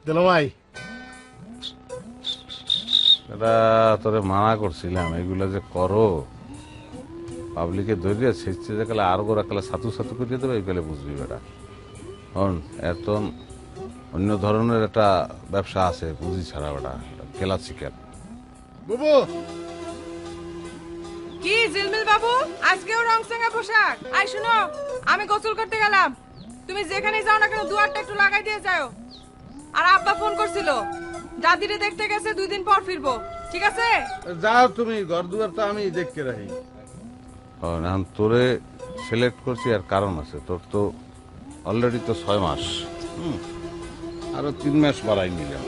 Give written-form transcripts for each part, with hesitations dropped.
দিল ভাই এটা তোরে মানা করছিলাম এগুলো যে করো পাবলিকে ধরিয়ে শেষে যে কালে আর গোড়া কালে সাতু সাতু করিয়ে দেবে এই কালে বুঝবি বেটা হন এত অন্য ধরনের একটা ব্যবসা আছে বুঝি ছাড়া বেটা কেলা চিকেন বুবু কি জিলমিল বাবু আজকেও রংসঙ্গা পোশাক আই শুনো আমি গোসল করতে গেলাম তুমি যেখানে যাও না কেন দুয়ারটা একটু লাগাই দিয়ে যাও আর আব্বা ফোন করছিল দাদিরে দেখতে গেছে 2 দিন পর ফিরবো ঠিক আছে যাও তুমি ঘর দুয়ার তো আমি দেখতে রাখি এখন তোরে সিলেক্ট করছি আর কারণ আছে তোর তো অলরেডি তো 6 মাস আরো 3 মাস বাড়াই নিলাম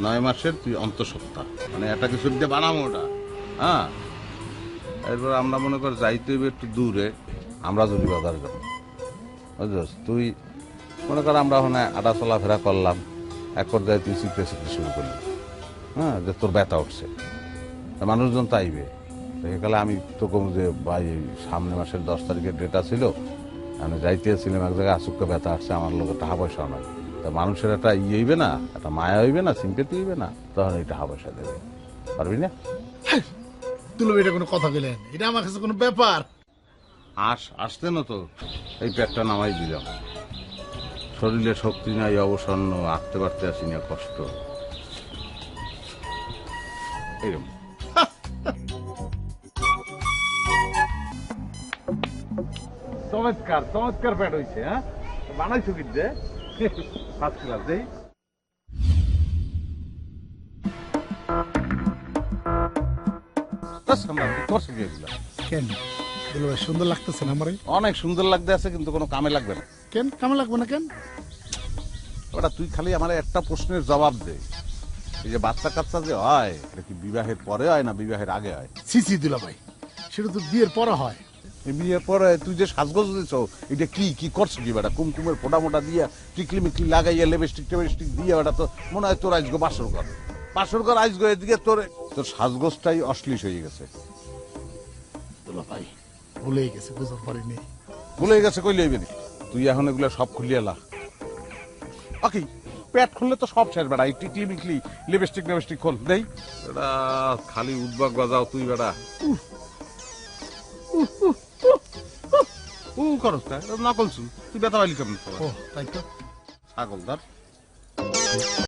9 মাসের তুই অন্তঃসত্ত্বা মানে একটা কিছু দিয়ে বানাবো ওটা হ্যাঁ এরপর আমরা মনে কর যাইতে হইবে একটু দূরে আমরা যদি বাজার যাবো বুঝছিস তুই মনে কর আমরা ওখানে আটা চলাফেরা করলাম এক পর্যায়ে তুই শিখতে শিখতে শুরু করলি হ্যাঁ যে তোর ব্যথা উঠছে মানুষজন তাইবে সেকালে আমি তো কম যে ভাই সামনে মাসের 10 তারিখের ডেটা ছিল আমি যাইতেছিলাম এক জায়গায় আসুককে ব্যথা আসছে আমার লোকের টাকা পয়সা নয় তা মানুষের একটা ইয়ে হইবে না একটা মায়া হইবে না সিম্পেতি হইবে না তখন এই টাকা পয়সা দেবে পারবি না তুলো এটা কোনো কথা গেলেন এটা আমার কাছে কোনো ব্যাপার আসতে না তো এই পেটটা নামাই দিলাম শরীরে শক্তি নাই অবসন্ন আঁকতে পারতে আসি না কষ্ট এরকম চমৎকার চমৎকার পেট হয়েছে হ্যাঁ বানাইছো কি যে ফার্স্ট ক্লাস দেই কেন দুলো ভাই সুন্দর লাগতেছে না আমারে অনেক সুন্দর লাগতে আছে কিন্তু কোনো কামে লাগবে না কেন কামে লাগবে না কেন ওটা তুই খালি আমার একটা প্রশ্নের জবাব দে এই যে বাচ্চা কাচ্চা যে হয় এটা কি বিবাহের পরে হয় না বিবাহের আগে হয় সিসি দুলা ভাই সেটা তো বিয়ের পরে হয় এই বিয়ের পরে তুই যে সাজগোজ দিছ এটা কি কি করছো কি বেটা কুমকুমের ফোটা মোটা দিয়া টিকলি মিকলি লাগাইয়া লিপস্টিক টেপস্টিক দিয়ে বেটা তো মনে হয় তোর আজগো বাসর ঘর আজগো এদিকে তোর সাজগোজটাই অশ্লীল হয়ে গেছে দুলা ভাই ভুলেই গেছে বুঝতে পারিনি ভুলে গেছে কই লইবি তুই এখন এগুলো সব খুলিয়ে লা ওকে পেট খুললে তো সব শেষ বেটা এই টিকলি মিকলি লিপস্টিক টেপস্টিক খোল দেই বেটা খালি উদ্বাগ বাজাও তুই বেটা করস না কলছু তুই বেতা পাইলি কেমন ও তাই তো ছাগল ধর